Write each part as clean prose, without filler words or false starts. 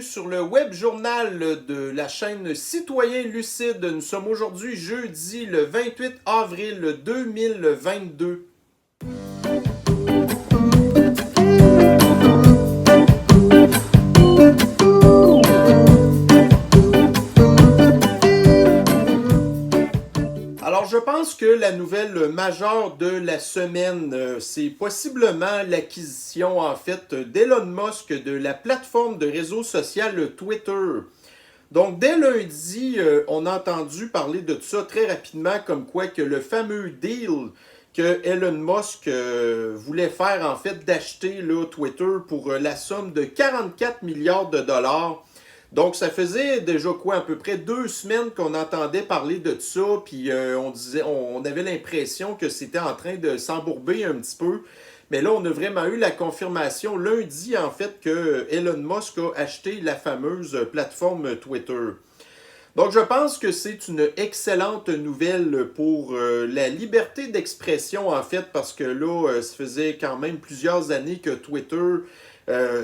sur le web journal de la chaîne Citoyen Lucide. Nous sommes aujourd'hui jeudi le 28 avril 2022. Alors, je pense que la nouvelle majeure de la semaine, c'est possiblement l'acquisition, en fait, d'Elon Musk de la plateforme de réseau social Twitter. Donc, dès lundi, on a entendu parler de ça très rapidement, comme quoi que le fameux deal que Elon Musk voulait faire, en fait, d'acheter Twitter pour la somme de 44 milliards de dollars. Donc, ça faisait déjà quoi, à peu près 2 semaines qu'on entendait parler de ça, puis on avait l'impression que c'était en train de s'embourber un petit peu. Mais là, on a vraiment eu la confirmation lundi, en fait, que Elon Musk a acheté la fameuse plateforme Twitter. Donc, je pense que c'est une excellente nouvelle pour la liberté d'expression, en fait, parce que là, ça faisait quand même plusieurs années que Twitter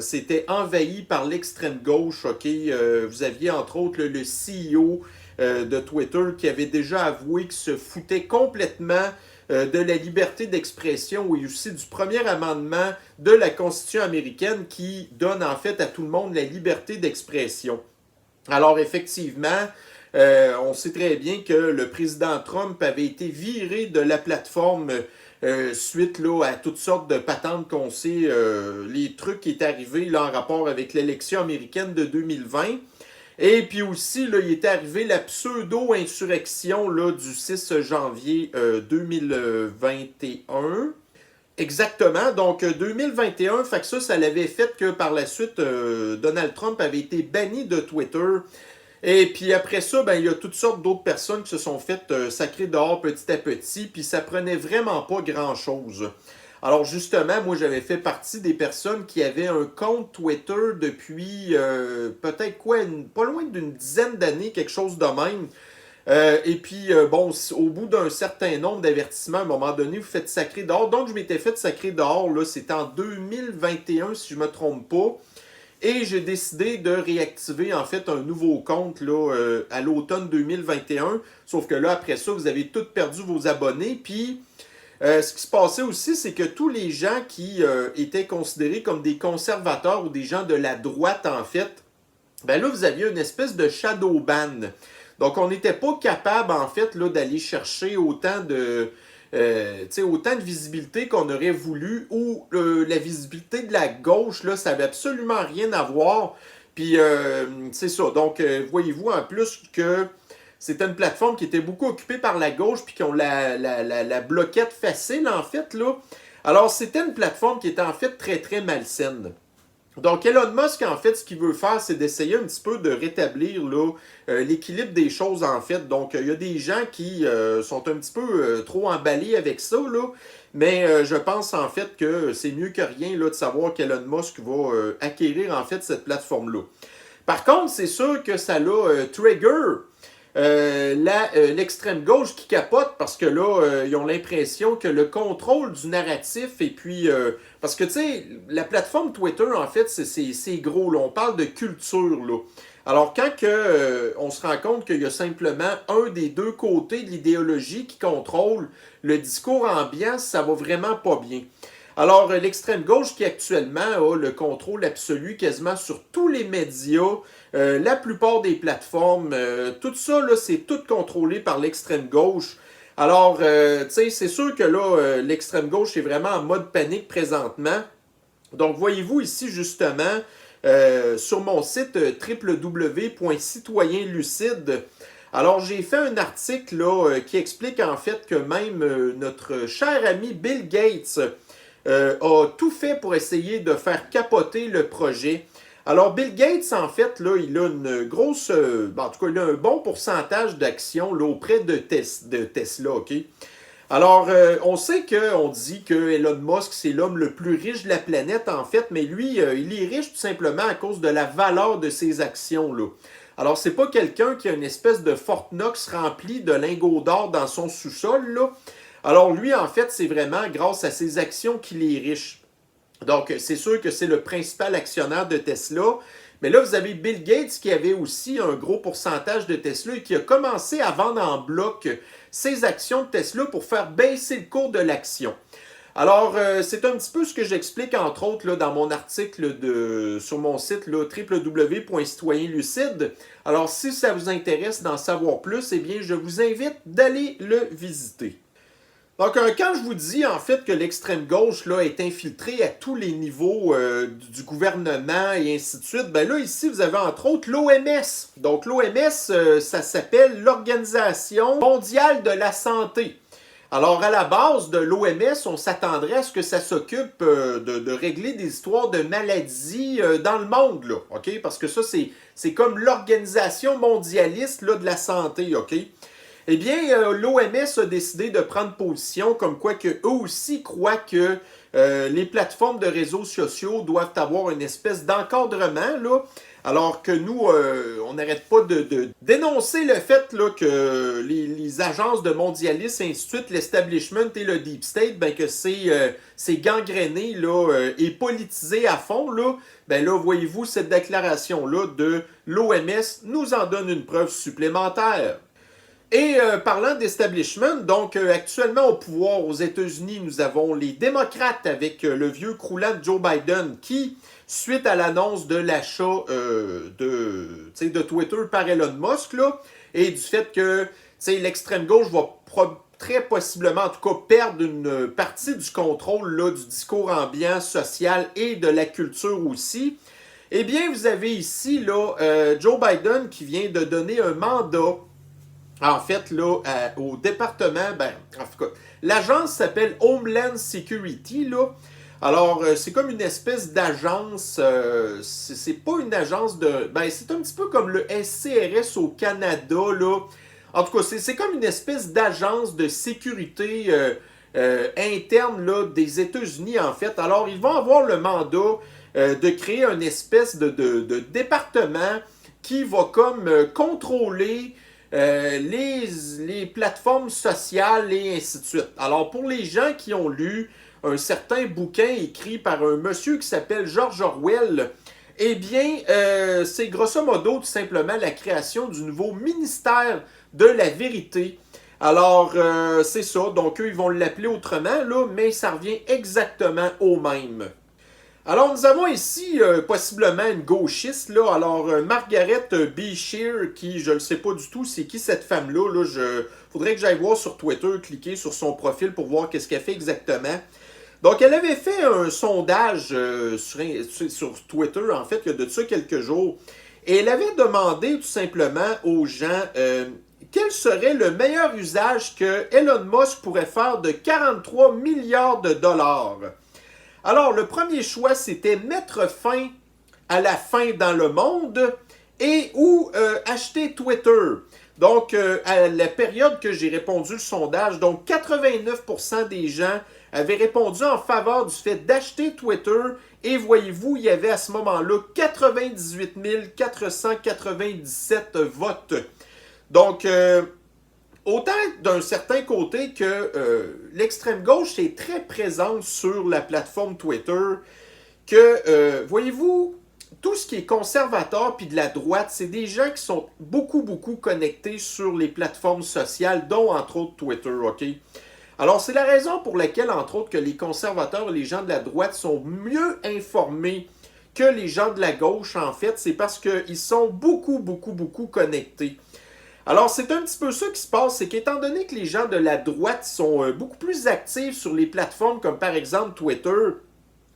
c'était envahi par l'extrême gauche. Ok, vous aviez entre autres le CEO de Twitter qui avait déjà avoué qu'il se foutait complètement de la liberté d'expression et aussi du premier amendement de la Constitution américaine qui donne en fait à tout le monde la liberté d'expression. Alors effectivement, on sait très bien que le président Trump avait été viré de la plateforme suite là, à toutes sortes de patentes qu'on sait, les trucs qui est arrivé là, en rapport avec l'élection américaine de 2020. Et puis aussi, là, il est arrivé la pseudo-insurrection là, du 6 janvier 2021. Exactement, donc 2021, fait que ça l'avait fait que par la suite, Donald Trump avait été banni de Twitter. Et puis après ça, ben, il y a toutes sortes d'autres personnes qui se sont faites sacrer dehors petit à petit, puis ça prenait vraiment pas grand-chose. Alors justement, moi j'avais fait partie des personnes qui avaient un compte Twitter depuis peut-être quoi, pas loin d'une dizaine d'années, quelque chose de même. Et puis, bon, au bout d'un certain nombre d'avertissements, à un moment donné, vous faites sacrer dehors. Donc, je m'étais fait sacrer dehors, là, c'était en 2021, si je ne me trompe pas. Et j'ai décidé de réactiver, en fait, un nouveau compte, là, à l'automne 2021. Sauf que là, après ça, vous avez tous perdu vos abonnés. Puis, ce qui se passait aussi, c'est que tous les gens qui étaient considérés comme des conservateurs ou des gens de la droite, en fait, ben là, vous aviez une espèce de shadow ban. Donc, on n'était pas capable, en fait, là, d'aller chercher autant de visibilité qu'on aurait voulu, ou la visibilité de la gauche, là, ça n'avait absolument rien à voir. Puis, c'est ça. Donc, voyez-vous, en plus que c'était une plateforme qui était beaucoup occupée par la gauche, puis qui ont la bloquette facile, en fait, là. Alors, c'était une plateforme qui était, en fait, très, très malsaine. Donc, Elon Musk, en fait, ce qu'il veut faire, c'est d'essayer un petit peu de rétablir là, l'équilibre des choses, en fait. Donc, il y a des gens qui sont un petit peu trop emballés avec ça, là. Mais je pense, en fait, que c'est mieux que rien là, de savoir qu'Elon Musk va acquérir, en fait, cette plateforme-là. Par contre, c'est sûr que ça l'a trigger l'extrême gauche qui capote parce que là, ils ont l'impression que le contrôle du narratif et puis... parce que, tu sais, la plateforme Twitter, en fait, c'est gros, là. On parle de culture, là. Alors, quand on se rend compte qu'il y a simplement un des deux côtés de l'idéologie qui contrôle le discours ambiant, ça va vraiment pas bien. Alors, l'extrême gauche qui actuellement a le contrôle absolu quasiment sur tous les médias, la plupart des plateformes, tout ça, là, c'est tout contrôlé par l'extrême gauche. Alors, tu sais, c'est sûr que là, l'extrême gauche est vraiment en mode panique présentement. Donc, voyez-vous ici, justement, sur mon site www.citoyenlucide, alors, j'ai fait un article là, qui explique en fait que même notre cher ami Bill Gates a tout fait pour essayer de faire capoter le projet. Alors, Bill Gates, en fait, là, il a une grosse... en tout cas, il a un bon pourcentage d'actions auprès de Tesla, OK? Alors, on sait qu'on dit que Elon Musk, c'est l'homme le plus riche de la planète, en fait, mais lui, il est riche tout simplement à cause de la valeur de ses actions, là. Alors, c'est pas quelqu'un qui a une espèce de Fort Knox rempli de lingots d'or dans son sous-sol, là. Alors, lui, en fait, c'est vraiment grâce à ses actions qu'il est riche. Donc, c'est sûr que c'est le principal actionnaire de Tesla. Mais là, vous avez Bill Gates qui avait aussi un gros pourcentage de Tesla et qui a commencé à vendre en bloc ses actions de Tesla pour faire baisser le cours de l'action. Alors, c'est un petit peu ce que j'explique, entre autres, là, dans mon article sur mon site www.citoyenlucide. Alors, si ça vous intéresse d'en savoir plus, eh bien, je vous invite d'aller le visiter. Donc, quand je vous dis, en fait, que l'extrême gauche là, est infiltrée à tous les niveaux du gouvernement et ainsi de suite, ben là, ici, vous avez entre autres l'OMS. Donc, l'OMS, ça s'appelle l'Organisation mondiale de la santé. Alors, à la base de l'OMS, on s'attendrait à ce que ça s'occupe de régler des histoires de maladies dans le monde, là, OK? Parce que ça, c'est comme l'organisation mondialiste là, de la santé, OK? Eh bien, l'OMS a décidé de prendre position comme quoi que eux aussi croient que les plateformes de réseaux sociaux doivent avoir une espèce d'encadrement, là, alors que nous, on n'arrête pas de dénoncer le fait là, que les agences de mondialistes et ainsi de suite, l'establishment et le deep state, ben, que c'est gangréné là, et politisé à fond. Là, ben là, voyez-vous, cette déclaration-là de l'OMS nous en donne une preuve supplémentaire. Et parlant d'establishment, donc actuellement au pouvoir aux États-Unis, nous avons les démocrates avec le vieux croulant Joe Biden qui, suite à l'annonce de l'achat de Twitter par Elon Musk, là, et du fait que l'extrême gauche va très possiblement, en tout cas, perdre une partie du contrôle là, du discours ambiant, social et de la culture aussi, eh bien, vous avez ici là, Joe Biden qui vient de donner un mandat. En fait, là, au département, ben, en tout cas, l'agence s'appelle Homeland Security, là. Alors, c'est comme une espèce d'agence, c'est pas une agence de... Ben, c'est un petit peu comme le SCRS au Canada, là. En tout cas, c'est comme une espèce d'agence de sécurité interne, là, des États-Unis, en fait. Alors, ils vont avoir le mandat de créer une espèce de département qui va comme contrôler... les plateformes sociales et ainsi de suite. Alors, pour les gens qui ont lu un certain bouquin écrit par un monsieur qui s'appelle George Orwell, eh bien, c'est grosso modo tout simplement la création du nouveau ministère de la vérité. Alors, c'est ça. Donc, eux, ils vont l'appeler autrement, là, mais ça revient exactement au même. Alors, nous avons ici possiblement une gauchiste, là. Alors, Margaret Beshear, qui, je ne sais pas du tout, c'est qui cette femme-là, là. Faudrait que j'aille voir sur Twitter, cliquer sur son profil pour voir qu'est-ce qu'elle fait exactement. Donc, elle avait fait un sondage sur Twitter, en fait, il y a de ça quelques jours. Et elle avait demandé tout simplement aux gens quel serait le meilleur usage que Elon Musk pourrait faire de 43 milliards de dollars. Alors, le premier choix, c'était mettre fin à la faim dans le monde et ou acheter Twitter. Donc, à la période que j'ai répondu le sondage, donc 89% des gens avaient répondu en faveur du fait d'acheter Twitter. Et voyez-vous, il y avait à ce moment-là 98 497 votes. Donc, autant d'un certain côté que l'extrême gauche est très présente sur la plateforme Twitter, que, voyez-vous, tout ce qui est conservateur puis de la droite, c'est des gens qui sont beaucoup connectés sur les plateformes sociales, dont entre autres Twitter, OK? Alors, c'est la raison pour laquelle, entre autres, que les conservateurs et les gens de la droite sont mieux informés que les gens de la gauche, en fait. C'est parce qu'ils sont beaucoup connectés. Alors, c'est un petit peu ça qui se passe, c'est qu'étant donné que les gens de la droite sont beaucoup plus actifs sur les plateformes comme par exemple Twitter,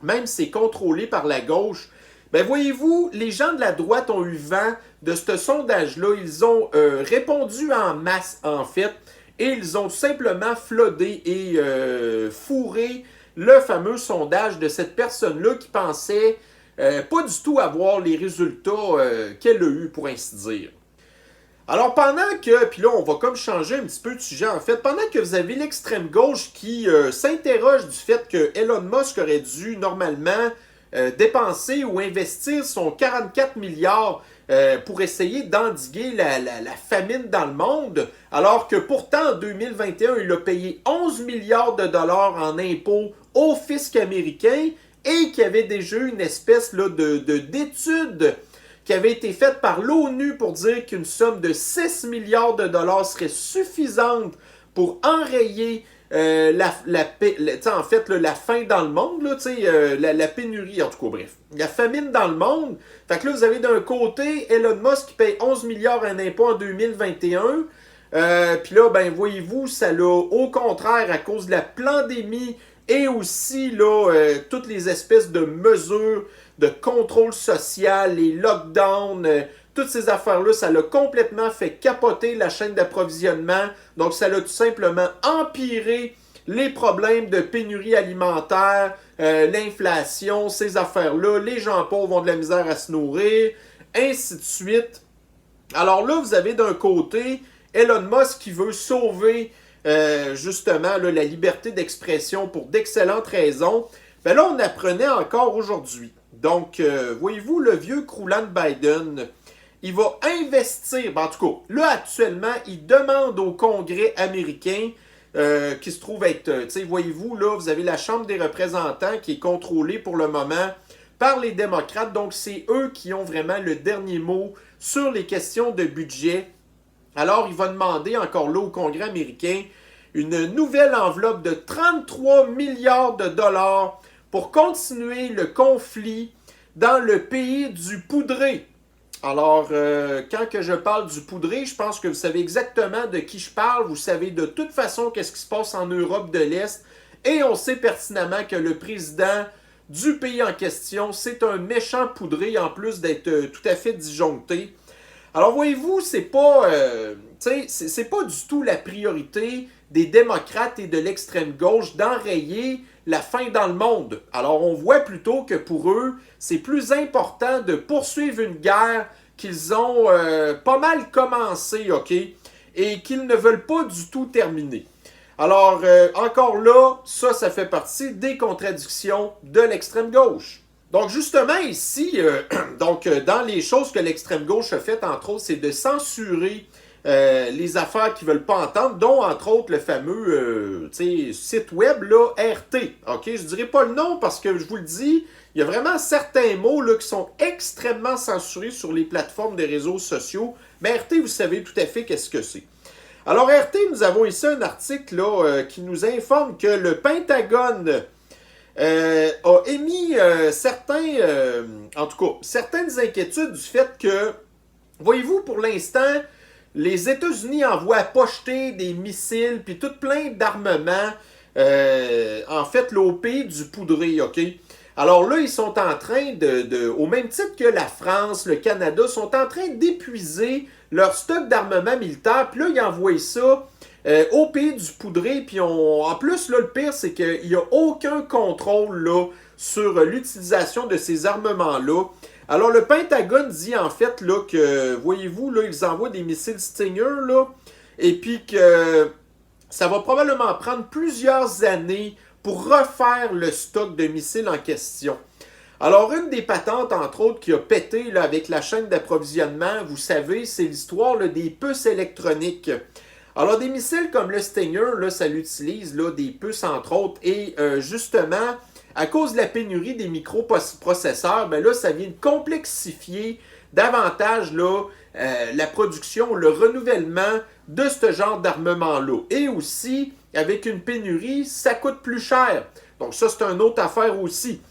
même si c'est contrôlé par la gauche, ben voyez-vous, les gens de la droite ont eu vent de ce sondage-là. Ils ont répondu en masse, en fait, et ils ont simplement flodé et fourré le fameux sondage de cette personne-là qui pensait pas du tout avoir les résultats qu'elle a eus, pour ainsi dire. Alors pendant que, puis là on va comme changer un petit peu de sujet en fait, pendant que vous avez l'extrême gauche qui s'interroge du fait que Elon Musk aurait dû normalement dépenser ou investir son 44 milliards pour essayer d'endiguer la famine dans le monde, alors que pourtant en 2021 il a payé 11 milliards de dollars en impôts au fisc américain et qu'il y avait déjà eu une espèce là, d'étude qui avait été faite par l'ONU pour dire qu'une somme de 6 milliards de dollars serait suffisante pour enrayer la faim dans le monde, là, la pénurie, en tout cas, bref. La famine dans le monde. Fait que là, vous avez d'un côté Elon Musk qui paye 11 milliards en impôts en 2021. Puis là, ben voyez-vous, ça l'a au contraire, à cause de la pandémie et aussi là, toutes les espèces de mesures de contrôle social, les lockdowns, toutes ces affaires-là, ça l'a complètement fait capoter la chaîne d'approvisionnement. Donc, ça l'a tout simplement empiré les problèmes de pénurie alimentaire, l'inflation, ces affaires-là. Les gens pauvres ont de la misère à se nourrir, ainsi de suite. Alors là, vous avez d'un côté Elon Musk qui veut sauver justement là, la liberté d'expression pour d'excellentes raisons. Ben là, on apprenait encore aujourd'hui. Donc, voyez-vous, le vieux croulant de Biden, il va investir, ben, en tout cas, là actuellement, il demande au Congrès américain, qui se trouve être, voyez-vous, là, vous avez la Chambre des représentants qui est contrôlée pour le moment par les démocrates. Donc, c'est eux qui ont vraiment le dernier mot sur les questions de budget. Alors, il va demander encore là au Congrès américain une nouvelle enveloppe de 33 milliards de dollars pour continuer le conflit dans le pays du poudré. Alors, quand que je parle du poudré, je pense que vous savez exactement de qui je parle. Vous savez de toute façon qu'est-ce qui se passe en Europe de l'Est. Et on sait pertinemment que le président du pays en question, c'est un méchant poudré en plus d'être tout à fait disjoncté. Alors, voyez-vous, c'est pas du tout la priorité des démocrates et de l'extrême gauche d'enrayer la faim dans le monde. Alors, on voit plutôt que pour eux, c'est plus important de poursuivre une guerre qu'ils ont pas mal commencé, OK? Et qu'ils ne veulent pas du tout terminer. Alors, encore là, ça fait partie des contradictions de l'extrême gauche. Donc, justement, ici, dans les choses que l'extrême gauche a faites, entre autres, c'est de censurer les affaires qu'ils ne veulent pas entendre, dont, entre autres, le fameux site web, là, RT. OK? Je ne dirai pas le nom parce que, je vous le dis, il y a vraiment certains mots là, qui sont extrêmement censurés sur les plateformes des réseaux sociaux. Mais RT, vous savez tout à fait qu'est-ce que c'est. Alors, RT, nous avons ici un article là, qui nous informe que le Pentagone a émis certaines inquiétudes du fait que, voyez-vous, pour l'instant, les États-Unis envoient pocheter des missiles puis tout plein d'armements, en fait, là, au pays du poudré, OK? Alors là, ils sont en train au même titre que la France, le Canada, sont en train d'épuiser leur stock d'armement militaire. Puis là, ils envoient ça au pays du poudré. Puis en plus, là, le pire, c'est qu'il n'y a aucun contrôle là, sur l'utilisation de ces armements-là. Alors, le Pentagone dit en fait là, que, voyez-vous, là, ils envoient des missiles Stinger, là, et puis que ça va probablement prendre plusieurs années pour refaire le stock de missiles en question. Alors, une des patentes, entre autres, qui a pété là, avec la chaîne d'approvisionnement, vous savez, c'est l'histoire là, des puces électroniques. Alors, des missiles comme le Stinger, là, ça l'utilise, là, des puces, entre autres, et justement, à cause de la pénurie des microprocesseurs, ben là, ça vient de complexifier davantage là, la production, le renouvellement de ce genre d'armement-là. Et aussi, avec une pénurie, ça coûte plus cher. Donc ça, c'est une autre affaire aussi.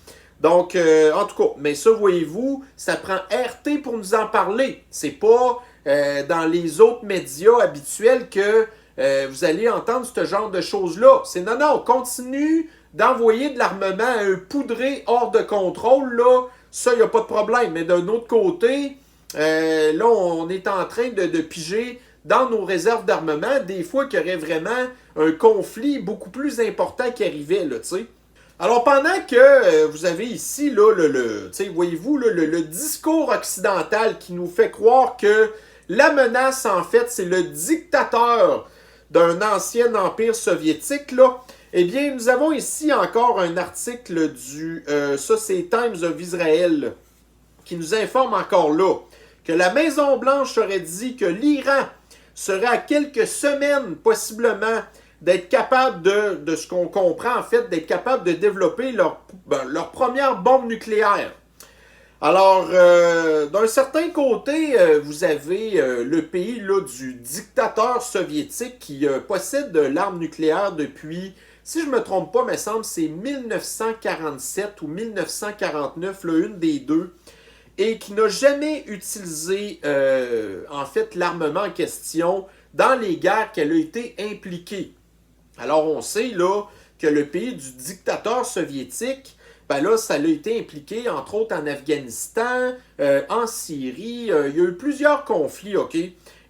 Donc, en tout cas, mais ça, voyez-vous, ça prend RT pour nous en parler. C'est pas dans les autres médias habituels que vous allez entendre ce genre de choses-là. C'est non, on continue d'envoyer de l'armement à un poudré hors de contrôle, là. Ça, il n'y a pas de problème. Mais d'un autre côté, là, on est en train de piger dans nos réserves d'armement, des fois qu'il y aurait vraiment un conflit beaucoup plus important qui arrivait, là, tu sais. Alors, pendant que vous avez ici, là, voyez-vous, le discours occidental qui nous fait croire que la menace, en fait, c'est le dictateur d'un ancien empire soviétique, là, eh bien, nous avons ici encore un article ça c'est Times of Israel, qui nous informe encore là que la Maison-Blanche aurait dit que l'Iran serait à quelques semaines, possiblement, d'être capable de ce qu'on comprend en fait, d'être capable de développer leur première bombe nucléaire. Alors, d'un certain côté, vous avez le pays là, du dictateur soviétique qui possède l'arme nucléaire depuis, si je ne me trompe pas, me semble, c'est 1947 ou 1949, là, une des deux, et qui n'a jamais utilisé, en fait, l'armement en question dans les guerres qu'elle a été impliquée. Alors, on sait là que le pays du dictateur soviétique, ben là, ça a été impliqué, entre autres, en Afghanistan, en Syrie. Il y a eu plusieurs conflits, OK?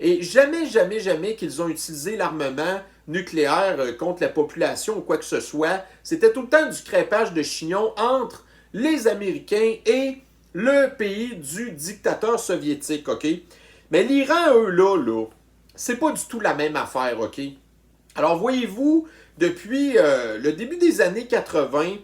Et jamais, jamais, jamais qu'ils ont utilisé l'armement nucléaire contre la population ou quoi que ce soit. C'était tout le temps du crêpage de chignon entre les Américains et le pays du dictateur soviétique, OK? Mais l'Iran, eux, là, c'est pas du tout la même affaire, OK? Alors, voyez-vous, depuis le début des années 80,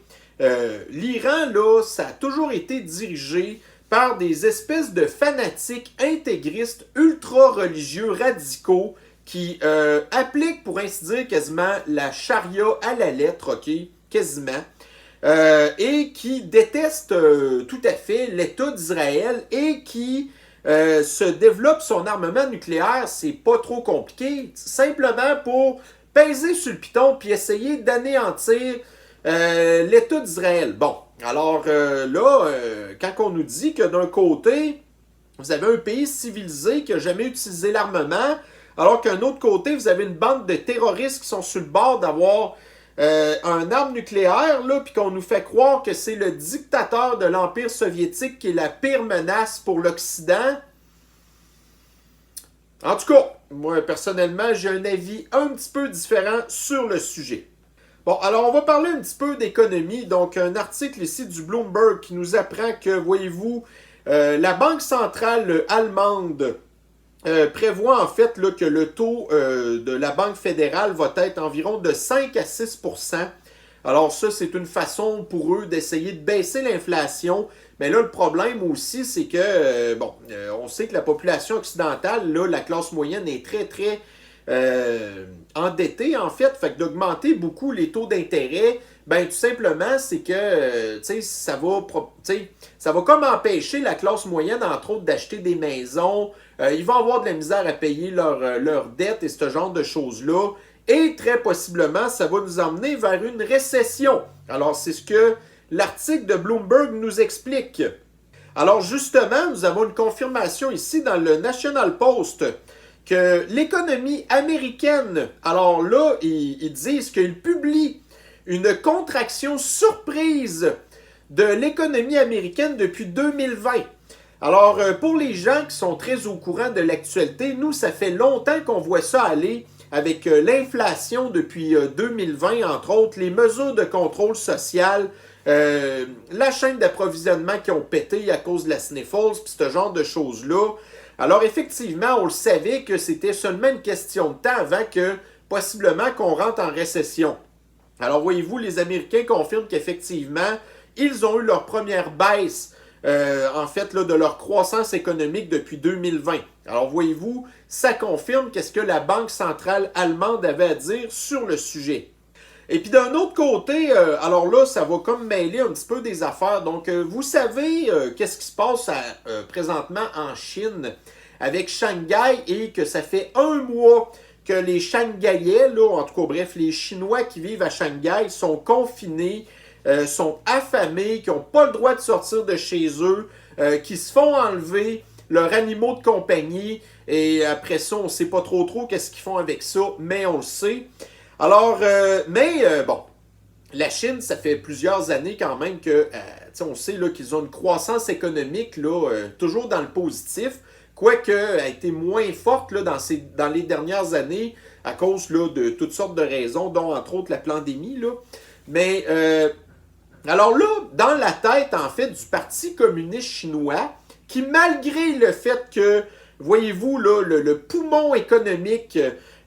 l'Iran, là, ça a toujours été dirigé par des espèces de fanatiques intégristes ultra-religieux radicaux qui appliquent, pour ainsi dire, quasiment la charia à la lettre, OK? Quasiment. Et qui détestent tout à fait l'État d'Israël et qui se développe son armement nucléaire, c'est pas trop compliqué, simplement pour peser sur le piton puis essayer d'anéantir l'État d'Israël. Bon, alors là, quand on nous dit que d'un côté, vous avez un pays civilisé qui n'a jamais utilisé l'armement, alors qu'un autre côté, vous avez une bande de terroristes qui sont sur le bord d'avoir un arme nucléaire, là, puis qu'on nous fait croire que c'est le dictateur de l'Empire soviétique qui est la pire menace pour l'Occident. En tout cas, moi, personnellement, j'ai un avis un petit peu différent sur le sujet. Bon, alors on va parler un petit peu d'économie. Donc, un article ici du Bloomberg qui nous apprend que, voyez-vous, la Banque centrale allemande prévoit en fait là, que le taux de la Banque fédérale va être environ de 5 à 6%. Alors ça, c'est une façon pour eux d'essayer de baisser l'inflation. Mais là, le problème aussi, c'est que, on sait que la population occidentale, là, la classe moyenne est très, très endettée, en fait. Fait que d'augmenter beaucoup les taux d'intérêt, ben tout simplement, c'est que ça va comme empêcher la classe moyenne, entre autres, d'acheter des maisons. Ils vont avoir de la misère à payer leurs dettes et ce genre de choses-là. Et très possiblement, ça va nous emmener vers une récession. Alors, c'est ce que l'article de Bloomberg nous explique. Alors, justement, nous avons une confirmation ici dans le National Post que l'économie américaine, alors là, ils disent qu'ils publient une contraction surprise de l'économie américaine depuis 2020. Alors, pour les gens qui sont très au courant de l'actualité, nous, ça fait longtemps qu'on voit ça aller avec l'inflation depuis 2020, entre autres, les mesures de contrôle social, la chaîne d'approvisionnement qui ont pété à cause de la sniffles, puis ce genre de choses-là. Alors, effectivement, on le savait que c'était seulement une question de temps avant que, possiblement, qu'on rentre en récession. Alors, voyez-vous, les Américains confirment qu'effectivement, ils ont eu leur première baisse, en fait, là, de leur croissance économique depuis 2020. Alors, voyez-vous, ça confirme qu'est-ce que la Banque centrale allemande avait à dire sur le sujet. Et puis, d'un autre côté, alors là, ça va comme mêler un petit peu des affaires. Donc, vous savez qu'est-ce qui se passe présentement en Chine avec Shanghai et que ça fait un mois que les Shanghaïais, là, en tout cas, bref, les Chinois qui vivent à Shanghai sont confinés, sont affamés, qui n'ont pas le droit de sortir de chez eux, qui se font enlever leurs animaux de compagnie, et après ça, on ne sait pas trop qu'est-ce qu'ils font avec ça, mais on le sait. Alors, bon, la Chine, ça fait plusieurs années quand même que, on sait là, qu'ils ont une croissance économique là, toujours dans le positif, quoique elle a été moins forte là, dans les dernières années à cause là, de toutes sortes de raisons, dont entre autres la pandémie. Là. Mais, alors là, dans la tête en fait du Parti communiste chinois, qui malgré le fait que, voyez-vous, là, le poumon économique,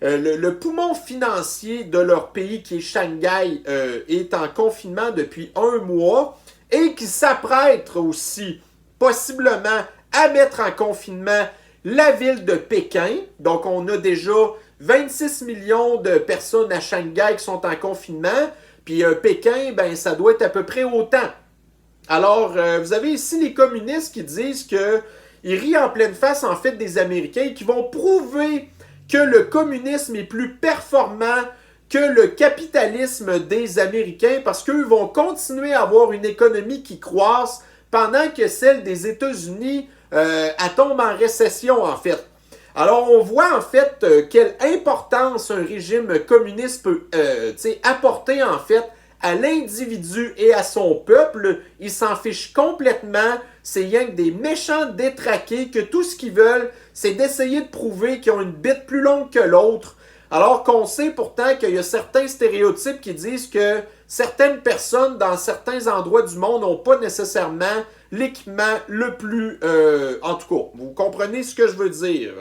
le poumon financier de leur pays, qui est Shanghai, est en confinement depuis un mois et qui s'apprête aussi, possiblement, à mettre en confinement la ville de Pékin. Donc, on a déjà 26 millions de personnes à Shanghai qui sont en confinement. Puis Pékin, ben, ça doit être à peu près autant. Alors, vous avez ici les communistes qui disent que ils rient en pleine face, en fait, des Américains et qui vont prouver que le communisme est plus performant que le capitalisme des Américains parce qu'eux vont continuer à avoir une économie qui croisse pendant que celle des États-Unis elle tombe en récession, en fait. Alors, on voit en fait quelle importance un régime communiste peut apporter en fait à l'individu et à son peuple. Ils s'en fichent complètement. C'est rien que des méchants détraqués que tout ce qu'ils veulent, c'est d'essayer de prouver qu'ils ont une bite plus longue que l'autre. Alors qu'on sait pourtant qu'il y a certains stéréotypes qui disent que certaines personnes dans certains endroits du monde n'ont pas nécessairement l'équipement le plus... en tout cas, vous comprenez ce que je veux dire.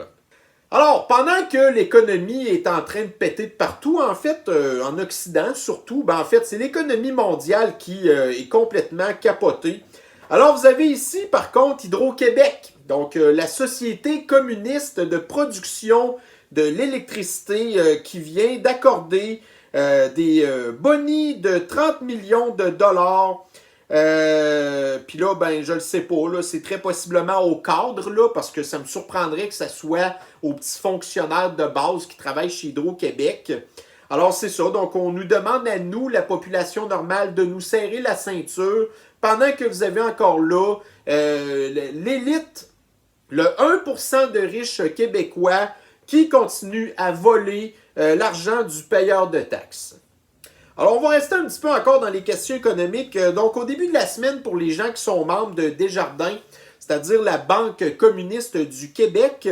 Alors, pendant que l'économie est en train de péter de partout, en fait, en Occident surtout, ben, en fait, c'est l'économie mondiale qui est complètement capotée. Alors, vous avez ici, par contre, Hydro-Québec, donc la société communiste de production de l'électricité qui vient d'accorder des bonis de 30 millions de dollars. Puis là, ben, je le sais pas, là, c'est très possiblement au cadre, là, parce que ça me surprendrait que ça soit aux petits fonctionnaires de base qui travaillent chez Hydro-Québec. Alors, c'est ça. Donc, on nous demande à nous, la population normale, de nous serrer la ceinture pendant que vous avez encore là l'élite, le 1% de riches québécois qui continuent à voler l'argent du payeur de taxes. Alors, on va rester un petit peu encore dans les questions économiques. Donc, au début de la semaine, pour les gens qui sont membres de Desjardins, c'est-à-dire la Banque communiste du Québec,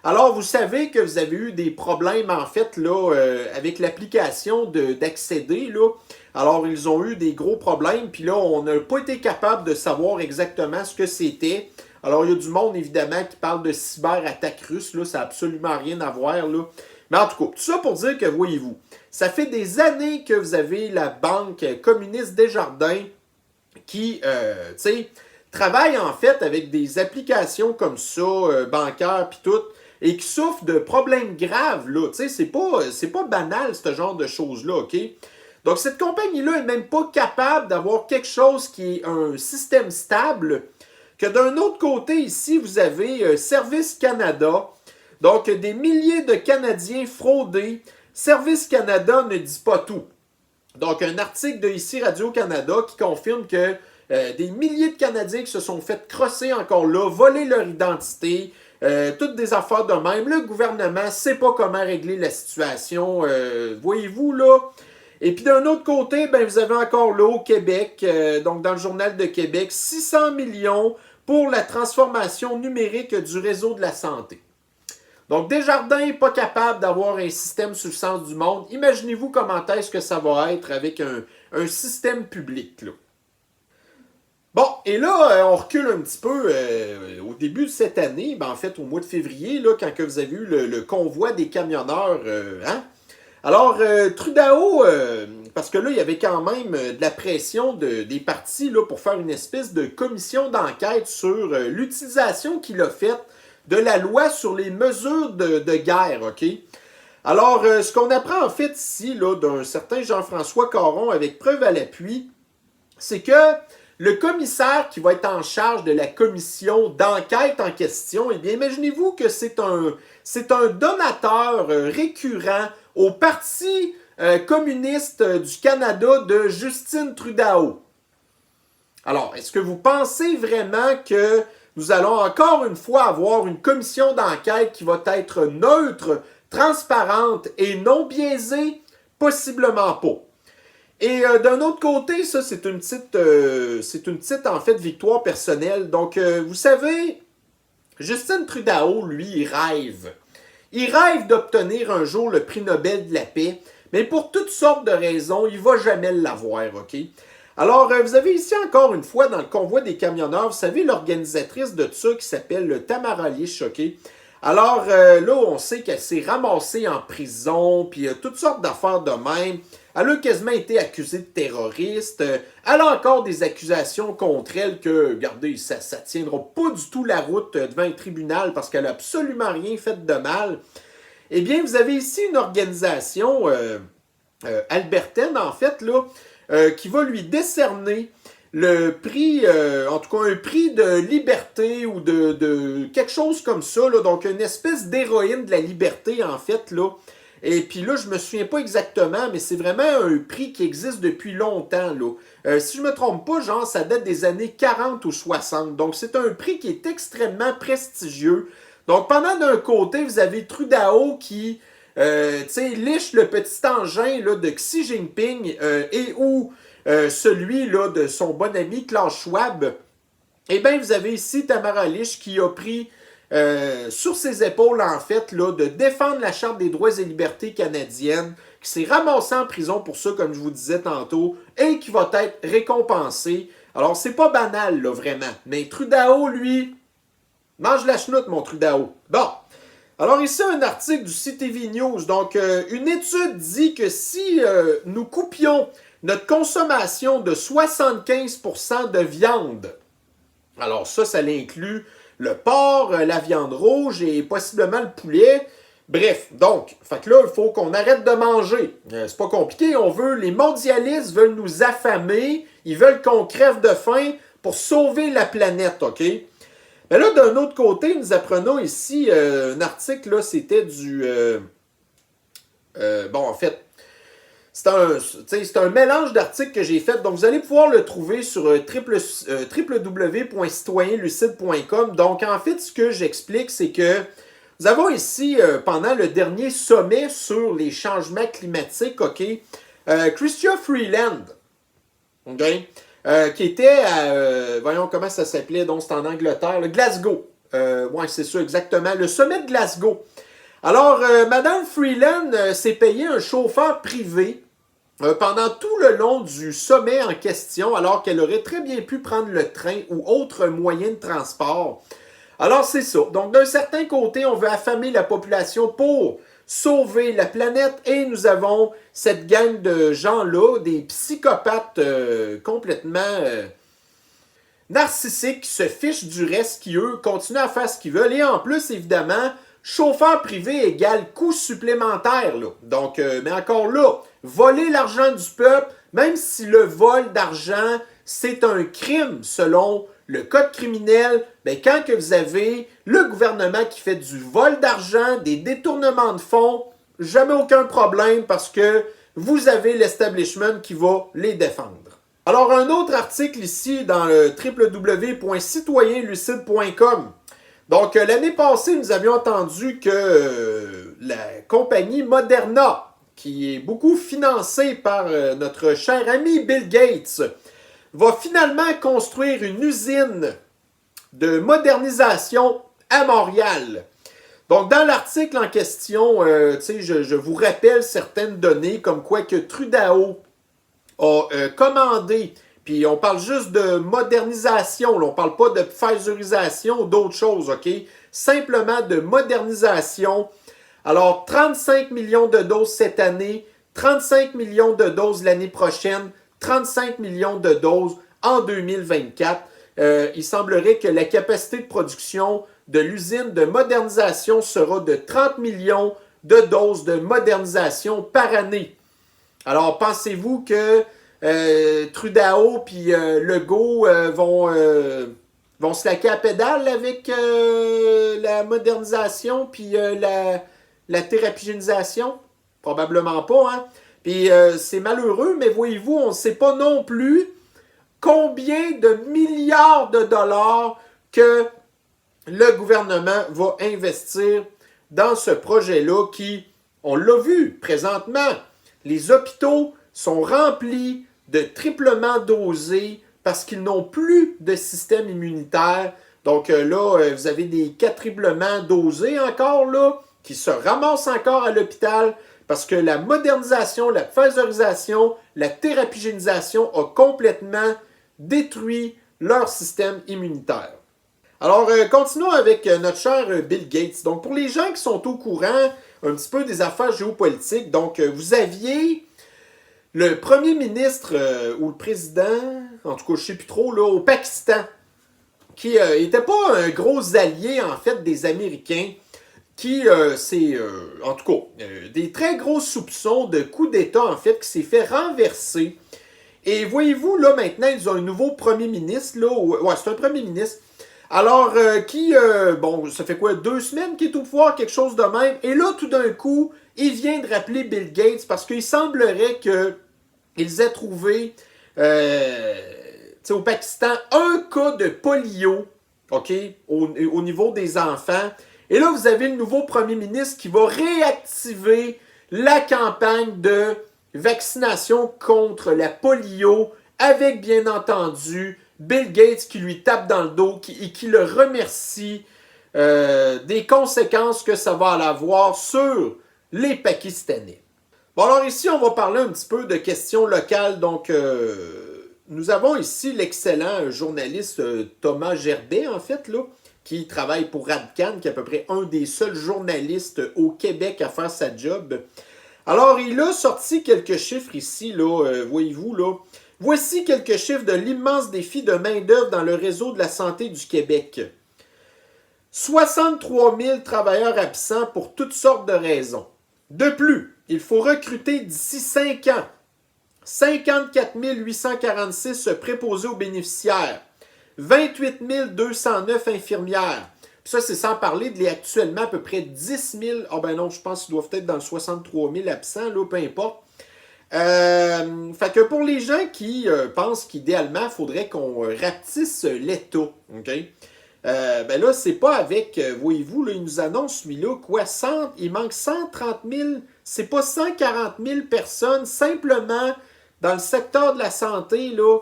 alors vous savez que vous avez eu des problèmes, en fait, là, avec l'application d'accéder, là. Alors, ils ont eu des gros problèmes, puis là, on n'a pas été capable de savoir exactement ce que c'était. Alors, il y a du monde, évidemment, qui parle de cyberattaque russe, là, ça n'a absolument rien à voir, là. Mais en tout cas, tout ça pour dire que, voyez-vous, ça fait des années que vous avez la Banque communiste Desjardins qui, tu sais, travaille en fait avec des applications comme ça, bancaires puis tout, et qui souffrent de problèmes graves, là. Tu sais, c'est pas banal, ce genre de choses-là, OK? Donc, cette compagnie-là n'est même pas capable d'avoir quelque chose qui est un système stable, que d'un autre côté, ici, vous avez Service Canada, donc des milliers de Canadiens fraudés. Service Canada ne dit pas tout. Donc, un article de ici Radio-Canada qui confirme que des milliers de Canadiens qui se sont fait crosser encore là, voler leur identité, toutes des affaires de même. Le gouvernement ne sait pas comment régler la situation, voyez-vous là. Et puis d'un autre côté, ben, vous avez encore là au Québec, donc dans le Journal de Québec, 600 millions pour la transformation numérique du réseau de la santé. Donc, Desjardins n'est pas capable d'avoir un système sur le sens du monde. Imaginez-vous comment est-ce que ça va être avec un système public, là. Bon, et là, on recule un petit peu au début de cette année, ben, en fait, au mois de février, là, quand que vous avez eu le convoi des camionneurs, hein? Alors, Trudeau, parce que là, il y avait quand même de la pression des partis là, pour faire une espèce de commission d'enquête sur l'utilisation qu'il a faite de la loi sur les mesures de guerre, OK? Alors, ce qu'on apprend en fait ici, là, d'un certain Jean-François Caron avec preuve à l'appui, c'est que le commissaire qui va être en charge de la commission d'enquête en question, eh bien, imaginez-vous que c'est un donateur récurrent au Parti communiste du Canada de Justin Trudeau. Alors, est-ce que vous pensez vraiment que nous allons encore une fois avoir une commission d'enquête qui va être neutre, transparente et non biaisée? Possiblement pas. Et d'un autre côté, ça, c'est une petite, en fait, victoire personnelle. Donc, vous savez, Justin Trudeau, lui, il rêve. Il rêve d'obtenir un jour le prix Nobel de la paix, mais pour toutes sortes de raisons, il ne va jamais l'avoir, OK? Alors, vous avez ici encore une fois, dans le convoi des camionneurs, vous savez, l'organisatrice de ça qui s'appelle Tamara Lich, OK? Alors, là, on sait qu'elle s'est ramassée en prison, puis toutes sortes d'affaires de même. Elle a quasiment été accusée de terroriste. Elle a encore des accusations contre elle que, regardez, ça ne tiendra pas du tout la route devant un tribunal parce qu'elle n'a absolument rien fait de mal. Eh bien, vous avez ici une organisation albertaine, en fait, là, qui va lui décerner le prix, en tout cas un prix de liberté ou de quelque chose comme ça, là, donc une espèce d'héroïne de la liberté en fait, là. Et puis là, je me souviens pas exactement, mais c'est vraiment un prix qui existe depuis longtemps, là. Si je me trompe pas, genre, ça date des années 40 ou 60. Donc, c'est un prix qui est extrêmement prestigieux. Donc, pendant d'un côté, vous avez Trudeau qui, tu sais, liche le petit engin là, de Xi Jinping et ou celui là, de son bon ami Klaus Schwab. Eh bien, vous avez ici Tamara Lich qui a pris sur ses épaules, en fait, là, de défendre la Charte des droits et libertés canadienne, qui s'est ramassé en prison pour ça, comme je vous disais tantôt, et qui va être récompensé. Alors, c'est pas banal, là, vraiment. Mais Trudeau, lui, mange la chenoute, mon Trudeau. Bon. Alors, ici, un article du CTV News. Donc, une étude dit que si nous coupions notre consommation de 75% de viande, alors ça l'inclut le porc, la viande rouge et possiblement le poulet. Bref, donc, fait que là, il faut qu'on arrête de manger. C'est pas compliqué, les mondialistes veulent nous affamer, ils veulent qu'on crève de faim pour sauver la planète, OK? Mais là, d'un autre côté, nous apprenons ici un article, là, c'était du... bon, en fait, c'est un mélange d'articles que j'ai fait. Donc, vous allez pouvoir le trouver sur www.citoyenlucide.com. Donc, en fait, ce que j'explique, c'est que nous avons ici, pendant le dernier sommet sur les changements climatiques, OK, Chrystia Freeland, OK, qui était à, voyons comment ça s'appelait, donc c'est en Angleterre, le Glasgow. Ouais, c'est ça, exactement, le sommet de Glasgow. Alors, Madame Freeland s'est payé un chauffeur privé pendant tout le long du sommet en question, alors qu'elle aurait très bien pu prendre le train ou autre moyen de transport. Alors, c'est ça. Donc, d'un certain côté, on veut affamer la population pour sauver la planète et nous avons cette gang de gens-là, des psychopathes complètement narcissiques qui se fichent du reste, qui, eux, continuent à faire ce qu'ils veulent. Et en plus, évidemment, chauffeur privé égale coût supplémentaire. Là. Donc, mais encore là, voler l'argent du peuple, même si le vol d'argent, c'est un crime selon le code criminel, bien, quand que vous avez le gouvernement qui fait du vol d'argent, des détournements de fonds, jamais aucun problème parce que vous avez l'establishment qui va les défendre. Alors, un autre article ici dans le www.citoyenlucide.com. Donc, l'année passée, nous avions entendu que la compagnie Moderna, qui est beaucoup financée par notre cher ami Bill Gates, va finalement construire une usine de modernisation à Montréal. Donc, dans l'article en question, je vous rappelle certaines données, comme quoi que Trudeau a commandé, puis on parle juste de modernisation, là, on ne parle pas de Pfizerisation ou d'autres choses, OK? Simplement de modernisation. Alors, 35 millions de doses cette année, 35 millions de doses l'année prochaine, 35 millions de doses en 2024. Il semblerait que la capacité de production de l'usine de modernisation sera de 30 millions de doses de modernisation par année. Alors, pensez-vous que Trudeau puis Legault vont se laquer à pédale avec la modernisation puis la thérapigénisation? Probablement pas, hein? Puis c'est malheureux, mais voyez-vous, on ne sait pas non plus combien de milliards de dollars que le gouvernement va investir dans ce projet-là qui, on l'a vu présentement, les hôpitaux sont remplis de triplement dosés parce qu'ils n'ont plus de système immunitaire. Donc là, vous avez des quadruplements dosés encore là, qui se ramassent encore à l'hôpital parce que la modernisation, la pfizerisation, la thérapigénisation a complètement détruit leur système immunitaire. Alors, continuons avec notre cher Bill Gates. Donc, pour les gens qui sont au courant un petit peu des affaires géopolitiques, donc, vous aviez le premier ministre ou le président, en tout cas, je ne sais plus trop, là, au Pakistan, qui n'était pas un gros allié, en fait, des Américains, qui, c'est, en tout cas, des très gros soupçons de coup d'État, en fait, qui s'est fait renverser. Et voyez-vous, là, maintenant, ils ont un nouveau premier ministre, là. Ouais, c'est un premier ministre. Alors, bon, ça fait quoi, 2 semaines qu'il est au pouvoir, quelque chose de même. Et là, tout d'un coup, il vient de rappeler Bill Gates parce qu'il semblerait qu'ils aient trouvé, au Pakistan, un cas de polio, OK, au niveau des enfants. Et là, vous avez le nouveau premier ministre qui va réactiver la campagne de vaccination contre la polio avec, bien entendu, Bill Gates qui lui tape dans le dos et qui le remercie des conséquences que ça va avoir sur les Pakistanais. Bon, alors ici, on va parler un petit peu de questions locales. Donc, nous avons ici l'excellent journaliste Thomas Gerbet, en fait, là, qui travaille pour Radcan, qui est à peu près un des seuls journalistes au Québec à faire sa job. Alors, il a sorti quelques chiffres ici, là, voyez-vous, là. Voici quelques chiffres de l'immense défi de main-d'œuvre dans le réseau de la santé du Québec. 63 000 travailleurs absents pour toutes sortes de raisons. De plus, il faut recruter d'ici 5 ans 54 846 préposés aux bénéficiaires, 28 209 infirmières. Puis ça, c'est sans parler de les actuellement à peu près 10 000. Ah ben non, je pense qu'ils doivent être dans le 63 000 absents, là, peu importe. Fait que pour les gens qui pensent qu'idéalement, il faudrait qu'on rapetisse l'État, OK? Ben là, c'est pas avec, voyez-vous, là, il nous annonce celui-là, quoi, il manque 130 000, c'est pas 140 000 personnes, simplement dans le secteur de la santé, là.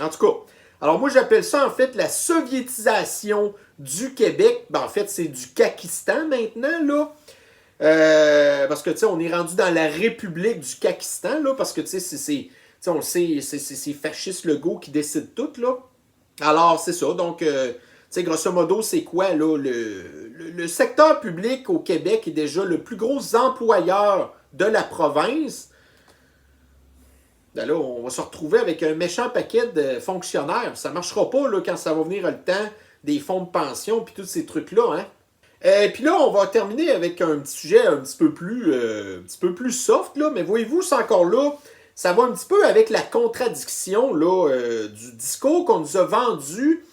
En tout cas, alors moi, j'appelle ça, en fait, la soviétisation du Québec. Ben, en fait, c'est du Kakistan maintenant, là. Parce que, tu sais, on est rendu dans la République du Kakistan, là, parce que, tu sais, on le sait, c'est fasciste Legault qui décide tout, là. Alors, c'est ça. Donc, tu sais, grosso modo, c'est quoi, là? Le secteur public au Québec est déjà le plus gros employeur de la province. Ben là, on va se retrouver avec un méchant paquet de fonctionnaires. Ça ne marchera pas, là, quand ça va venir le temps des fonds de pension puis tous ces trucs-là, hein? Et puis là, on va terminer avec un petit sujet un petit peu plus soft, là, mais voyez-vous, c'est encore là, ça va un petit peu avec la contradiction là, du discours qu'on nous a vendu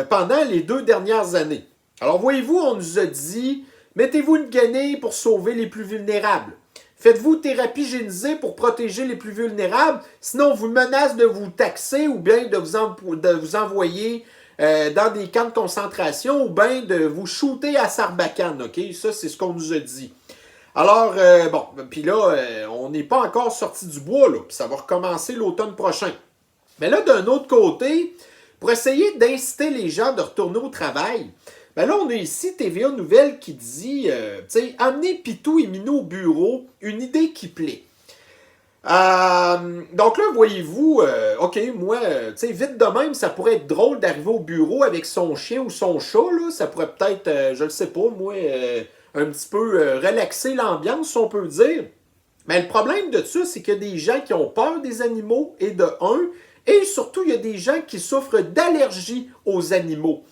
pendant les 2 dernières années. Alors, voyez-vous, on nous a dit, mettez-vous une guenille pour sauver les plus vulnérables. Faites-vous thérapie génisée pour protéger les plus vulnérables, sinon on vous menace de vous taxer ou bien de vous envoyer dans des camps de concentration ou bien de vous shooter à Sarbacane, OK? Ça, c'est ce qu'on nous a dit. Alors, bon, puis là, on n'est pas encore sorti du bois, là, puis ça va recommencer l'automne prochain. Mais là, d'un autre côté, pour essayer d'inciter les gens de retourner au travail, ben là, on a ici TVA Nouvelle qui dit, tu sais, amenez Pitou et Minou au bureau, une idée qui plaît. Donc là, voyez-vous, OK, moi, tu sais, vite de même, ça pourrait être drôle d'arriver au bureau avec son chien ou son chat, là. Ça pourrait peut-être, je le sais pas, moi, un petit peu relaxer l'ambiance, si on peut dire. Mais le problème de ça, c'est qu'il y a des gens qui ont peur des animaux, et de un, et surtout, il y a des gens qui souffrent d'allergie aux animaux.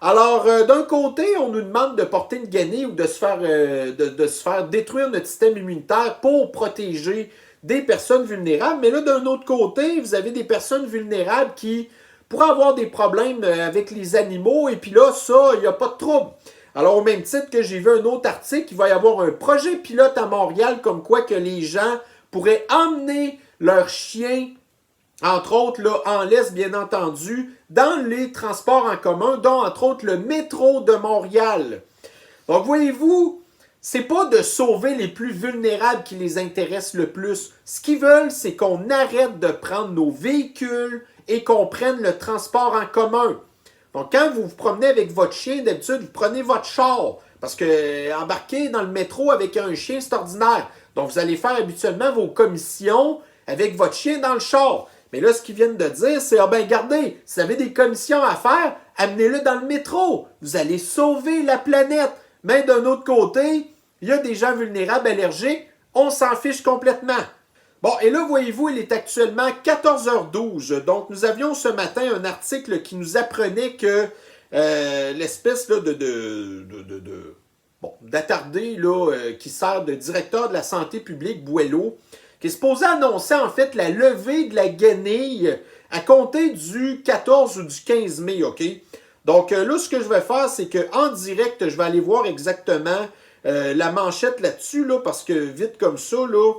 Alors, d'un côté, on nous demande de porter une guenille ou de se faire détruire notre système immunitaire pour protéger des personnes vulnérables. Mais là, d'un autre côté, vous avez des personnes vulnérables qui pourraient avoir des problèmes avec les animaux. Et puis là, ça, il n'y a pas de trouble. Alors, au même titre que j'ai vu un autre article, il va y avoir un projet pilote à Montréal comme quoi que les gens pourraient emmener leurs chiens, entre autres, là, en laisse, bien entendu, dans les transports en commun, dont, entre autres, le métro de Montréal. Donc, voyez-vous, c'est pas de sauver les plus vulnérables qui les intéresse le plus. Ce qu'ils veulent, c'est qu'on arrête de prendre nos véhicules et qu'on prenne le transport en commun. Donc, quand vous vous promenez avec votre chien, d'habitude, vous prenez votre char. Parce que embarquer dans le métro avec un chien, c'est ordinaire. Donc, vous allez faire habituellement vos commissions avec votre chien dans le char. Mais là, ce qu'ils viennent de dire, c'est, ah ben, regardez, si vous avez des commissions à faire, amenez-le dans le métro. Vous allez sauver la planète. Mais d'un autre côté, il y a des gens vulnérables, allergiques. On s'en fiche complètement. Bon, et là, voyez-vous, il est actuellement 14h12. Donc, nous avions ce matin un article qui nous apprenait que l'espèce là, d'attardé là, qui sert de directeur de la santé publique, Boileau, qui est supposé annoncer en fait la levée de la guenille à compter du 14 ou du 15 mai, OK? Donc là, ce que je vais faire, c'est qu'en direct, je vais aller voir exactement la manchette là-dessus, là, parce que vite comme ça, là,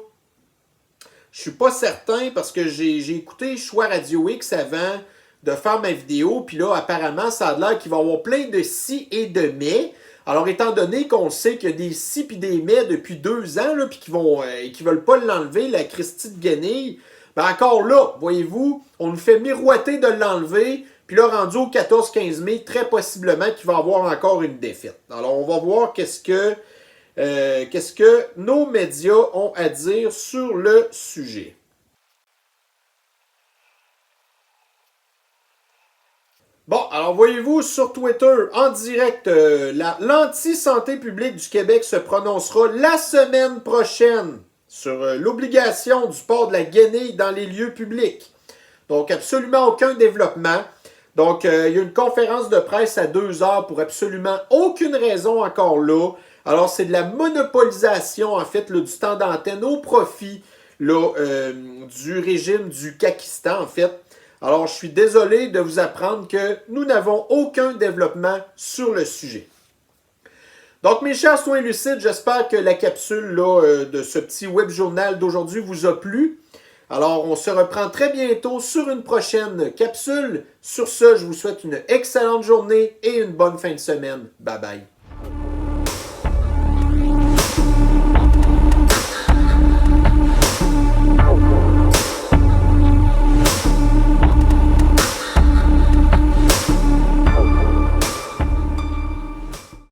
je suis pas certain parce que j'ai écouté Choix Radio X avant de faire ma vidéo, puis là, apparemment, ça a l'air qu'il va y avoir plein de si et de mais. Alors, étant donné qu'on sait qu'il y a des si puis des mais depuis 2 ans, là, puis qui veulent pas l'enlever, la Christie de Guenille, ben encore là, voyez-vous, on nous fait miroiter de l'enlever, puis là, rendu au 14-15 mai, très possiblement qu'il va y avoir encore une défaite. Alors, on va voir qu'est-ce que nos médias ont à dire sur le sujet. Bon, alors voyez-vous, sur Twitter, en direct, l'anti-santé publique du Québec se prononcera la semaine prochaine sur l'obligation du port de la guenille dans les lieux publics. Donc, absolument aucun développement. Donc, il y a une conférence de presse à 2 heures pour absolument aucune raison encore là. Alors, c'est de la monopolisation, en fait, là, du temps d'antenne au profit là, du régime du Kakistan, en fait. Alors, je suis désolé de vous apprendre que nous n'avons aucun développement sur le sujet. Donc, mes chers soins lucides, j'espère que la capsule là, de ce petit web journal d'aujourd'hui vous a plu. Alors, on se reprend très bientôt sur une prochaine capsule. Sur ce, je vous souhaite une excellente journée et une bonne fin de semaine. Bye bye.